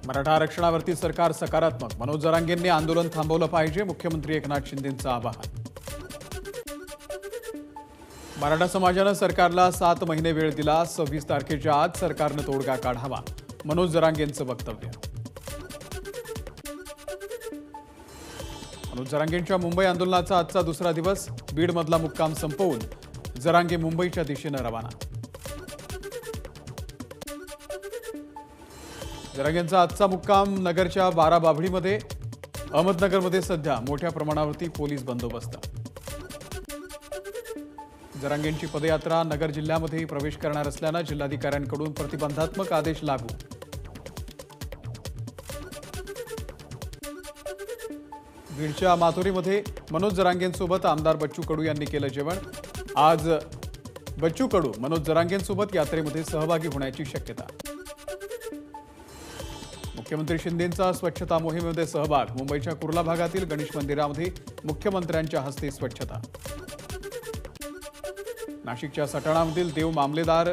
मराठा आरक्षणावरती सरकार सकारात्मक. मनोज जरांगेंनी आंदोलन थांबवलं पाहिजे. मुख्यमंत्री एकनाथ शिंदेंचं आवाहन. मराठा समाजानं सरकारला 7 महिने वेळ दिला. 26 तारखेच्या आत सरकारनं तोडगा काढावा. मनोज जरांगेंचं वक्तव्य. मनोज जरांगेंच्या मुंबई आंदोलनाचा आजचा दुसरा दिवस. बीडमधला मुक्काम संपवून जरांगे मुंबईच्या दिशेनं रवाना. जरांगेंचा आजचा मुक्काम नगरच्या 12 बाभळीमध्ये. अहमदनगरमध्ये सध्या मोठ्या प्रमाणावरती पोलीस बंदोबस्त. जरांगेंची पदयात्रा नगर जिल्ह्यामध्ये प्रवेश करणार असल्यानं जिल्हाधिकाऱ्यांकडून प्रतिबंधात्मक आदेश लागू. बीडच्या माथोरीमध्ये मनोज जरांगेंसोबत आमदार बच्चू कडू यांनी केलं जेवण. आज बच्चू कडू मनोज जरांगेंसोबत यात्रेमध्ये सहभागी होण्याची शक्यता. मुख्यमंत्री शिंदेंचा स्वच्छता मोहिमेमध्ये सहभाग. मुंबईच्या कुर्ला भागातील गणेश मंदिरामध्ये मुख्यमंत्र्यांच्या हस्ते स्वच्छता. नाशिकच्या सटाणामधील देव मामलेदार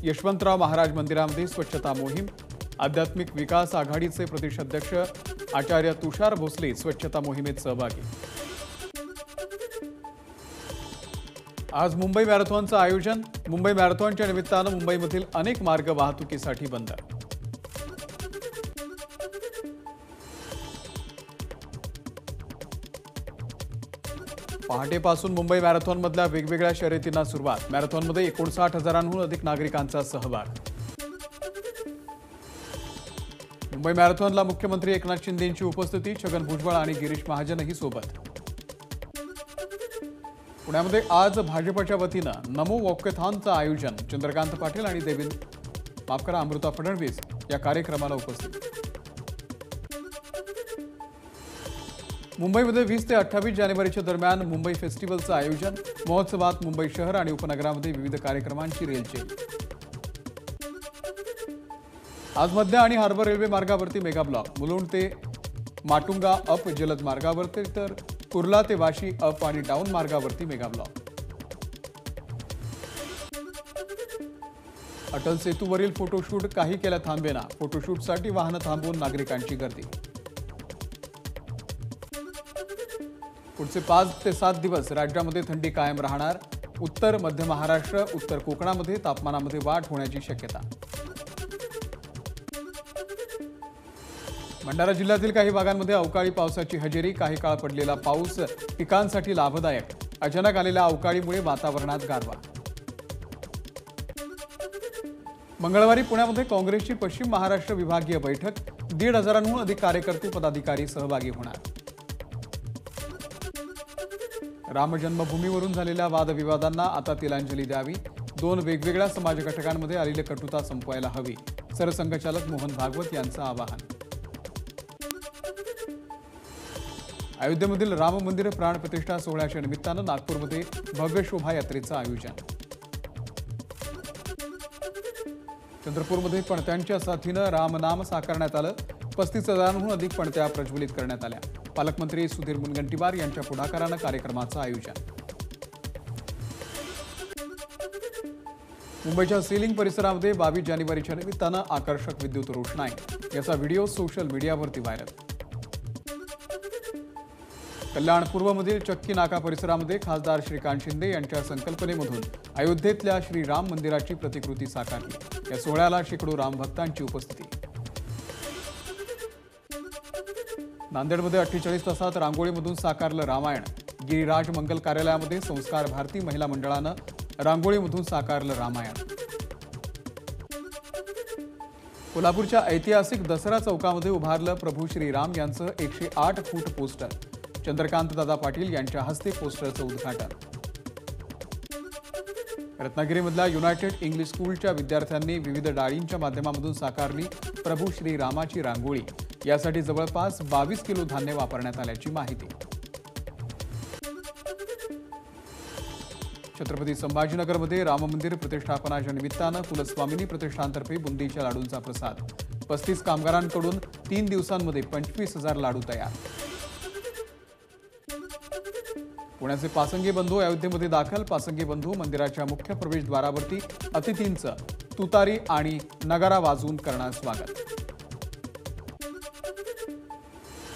यशवंतराव महाराज मंदिरामध्ये स्वच्छता मोहीम. आध्यात्मिक विकास आघाडीचे प्रदेशाध्यक्ष आचार्य तुषार भोसले स्वच्छता मोहिमेत सहभागी. आज मुंबई मॅरेथॉनचं आयोजन. मुंबई मॅरेथॉनच्या निमित्तानं मुंबईमधील अनेक मार्ग वाहतुकीसाठी बंद. पहाटेपासून मुंबई मॅरेथॉनमधल्या वेगवेगळ्या शर्यतींना सुरुवात. मॅरेथॉनमध्ये 59,000हून अधिक नागरिकांचा सहभाग. मुंबई मॅरेथॉनला मुख्यमंत्री एकनाथ शिंदेंची उपस्थिती. छगन भुजबळ आणि गिरीश महाजनही सोबत. पुण्यामध्ये आज भाजपच्या वतीनं नमो वॉकेथॉनचं आयोजन. चंद्रकांत पाटील आणि अमृता फडणवीस या कार्यक्रमाला उपस्थित. मुंबईमध्ये 20 ते 28 जानेवारीच्या दरम्यान मुंबई फेस्टिवलचं आयोजन. महोत्सवात मुंबई शहर आणि उपनगरामध्ये विविध कार्यक्रमांची रेलचेल. आज मध्य आणि हार्बर रेल्वे मार्गावरती मेगा ब्लॉक. मुलुंड ते माटुंगा अप जलद मार्गावरती तर कुर्ला ते वाशी अप आणि डाऊन मार्गावरती मेगा ब्लॉक. अटल सेतूवरील फोटोशूट काही केल्या थांबेना. फोटोशूटसाठी वाहनं थांबवून नागरिकांची गर्दी. पुढचे 5 ते 7 दिवस राज्यामध्ये थंडी कायम राहणार. उत्तर मध्य महाराष्ट्र, उत्तर कोकणामध्ये तापमानामध्ये वाढ होण्याची शक्यता. भंडारा जिल्ह्यातील काही भागांमध्ये अवकाळी पावसाची हजेरी. काही काळ पडलेला पाऊस पिकांसाठी लाभदायक. अचानक आलेल्या अवकाळीमुळे वातावरणात गारवा. मंगळवारी पुण्यामध्ये काँग्रेसची पश्चिम महाराष्ट्र विभागीय बैठक. 1,500हून अधिक कार्यकर्ते पदाधिकारी सहभागी होणार. राम जन्मभूमीवरून झालेल्या वादविवादांना आता तिलांजली द्यावी. 2 वेगवेगळ्या समाज घटकांमध्ये आलेली कटुता संपवायला हवी. सरसंघचालक मोहन भागवत यांचं आवाहन. अयोध्येमधील राम मंदिर प्राणप्रतिष्ठा सोहळ्याच्या निमित्तानं नागपूरमध्ये भव्य शोभायात्रेचं आयोजन. चंद्रपूरमध्ये पणत्यांच्या साथीनं रामनाम साकारण्यात आलं. 35,000हून अधिक पणत्या प्रज्वलित करण्यात आल्या. पालकमंत्री सुधीर मुनगंटीवार यांच्या पुढाकारानं कार्यक्रमाचं आयोजन. मुंबईच्या सीलिंग परिसरामध्ये 22 जानेवारीच्या निमित्तानं आकर्षक विद्युत रोषणाई. याचा व्हिडिओ सोशल मीडियावरती व्हायरल. कल्याण पूर्वमधील चक्की नाका परिसरामध्ये खासदार श्रीकांत शिंदे यांच्या संकल्पनेमधून अयोध्येतल्या श्रीराम मंदिराची प्रतिकृती साकारली. या सोहळ्याला शेकडो रामभक्तांची उपस्थिती. नांदेडमध्ये 48 तासात रांगोळीमधून साकारलं रामायण. गिरिराज मंगल कार्यालयामध्ये संस्कार भारती महिला मंडळानं रांगोळीमधून साकारलं रामायण. कोल्हापूरच्या ऐतिहासिक दसरा चौकामध्ये उभारलं प्रभू श्रीराम यांचं 108 फूट पोस्टर. चंद्रकांत दादा पाटील यांच्या हस्ते पोस्टरचं उद्घाटन. रत्नागिरीमधल्या युनायटेड इंग्लिश स्कूलच्या विद्यार्थ्यांनी विविध डाळींच्या माध्यमामधून साकारली प्रभू श्रीरामाची रांगोळी. यासाठी जवळपास 22 किलो धान्य वापरण्यात आल्याची माहिती. छत्रपती संभाजीनगरमध्ये राम मंदिर प्रतिष्ठापनाच्या निमित्तानं कुलस्वामिनी प्रतिष्ठानतर्फे बुंदीच्या लाडूंचा प्रसाद. 35 कामगारांकडून 3 दिवसांमध्ये 25,000 लाडू तयार. पुण्याचे पासंगी बंधू अयोध्येमध्ये दाखल. पासंगी बंधू मंदिराच्या मुख्य प्रवेशद्वारावरती अतिथींचं तुतारी आणि नगारा वाजवून करणार स्वागत.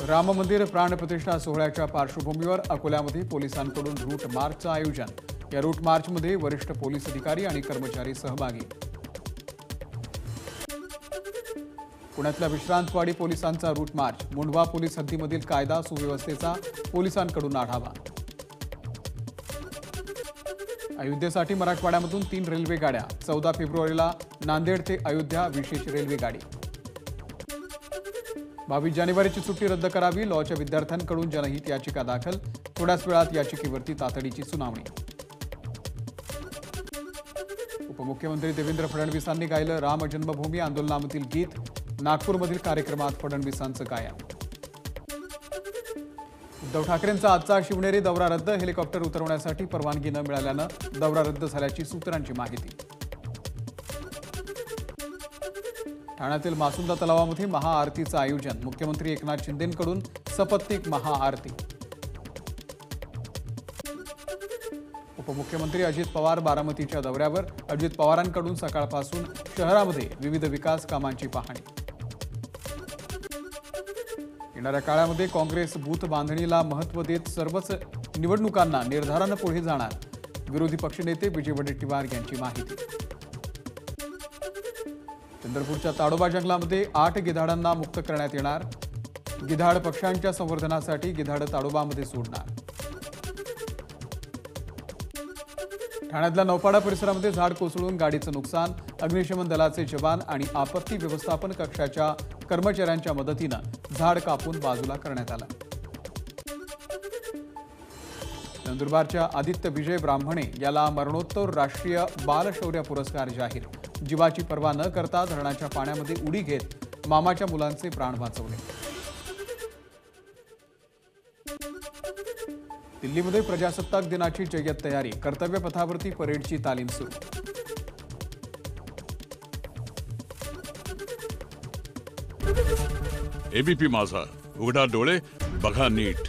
राम मंदिर प्राणप्रतिष्ठा सोहळ्याच्या पार्श्वभूमीवर अकोल्यामध्ये पोलिसांकडून रूट मार्चचं आयोजन. या रूट मार्चमध्ये वरिष्ठ पोलीस अधिकारी आणि कर्मचारी सहभागी. पुण्यातल्या विश्रांतवाडी पोलिसांचा रूट मार्च. मुंढवा पोलीस हद्दीमधील कायदा सुव्यवस्थेचा पोलिसांकडून आढावा. अयोध्येसाठी मराठवाड्यामधून 3 रेल्वे गाड्या. 14 फेब्रुवारीला नांदेड ते अयोध्या विशेष रेल्वे गाडी. 22 जानेवारीची सुट्टी रद्द करावी. लॉच्या विद्यार्थ्यांकडून जनहित याचिका दाखल. थोड्याच वेळात याचिकेवरती तातडीची सुनावणी. उपमुख्यमंत्री देवेंद्र फडणवीसांनी गायलं राम जन्मभूमी आंदोलनामधील गीत. नागपूरमधील कार्यक्रमात फडणवीसांचं गायन. उद्धव ठाकरेंचा आजचा शिवनेरी दौरा रद्द. हेलिकॉप्टर उतरवण्यासाठी परवानगी न मिळाल्यानं दौरा रद्द झाल्याची सूत्रांची माहिती. ठाण्यातील मासुंदा तलावामध्ये महाआरतीचं आयोजन. मुख्यमंत्री एकनाथ शिंदेंकडून सपत्नीक महाआरती. उपमुख्यमंत्री अजित पवार बारामतीच्या दौऱ्यावर. अजित पवारांकडून सकाळपासून शहरामध्ये विविध विकास कामांची पाहणी. येणाऱ्या काळामध्ये काँग्रेस बूथ बांधणीला महत्त्व देत सर्वच निवडणुकांना निर्धारानं पुढे जाणार. विरोधी पक्षनेते विजय वडेट्टीवार यांची माहिती. चंद्रपूरच्या ताडोबा जंगलामध्ये 8 गिधाडांना मुक्त करण्यात येणार. गिधाड पक्ष्यांच्या संवर्धनासाठी गिधाड ताडोबामध्ये सोडणार. ठाण्यातल्या नौपाडा परिसरामध्ये झाड कोसळून गाडीचं नुकसान. अग्निशमन दलाचे जवान आणि आपत्ती व्यवस्थापन कक्षाच्या कर्मचाऱ्यांच्या मदतीनं झाड कापून बाजूला करण्यात आलं. नंदुरबारच्या आदित्य विजय ब्राह्मणे याला मरणोत्तर राष्ट्रीय बालशौर्य पुरस्कार जाहीर. जीवाची पर्वा न करता धरणाच्या पाण्यामध्ये उडी घेत मामाच्या मुलांचे प्राण वाचवले. दिल्लीमध्ये प्रजासत्ताक दिनाची जय्यत तयारी. कर्तव्य पथावरती परेडची तालीम सुरू. एबीपी माझा, उघडा डोळे बघा नीट.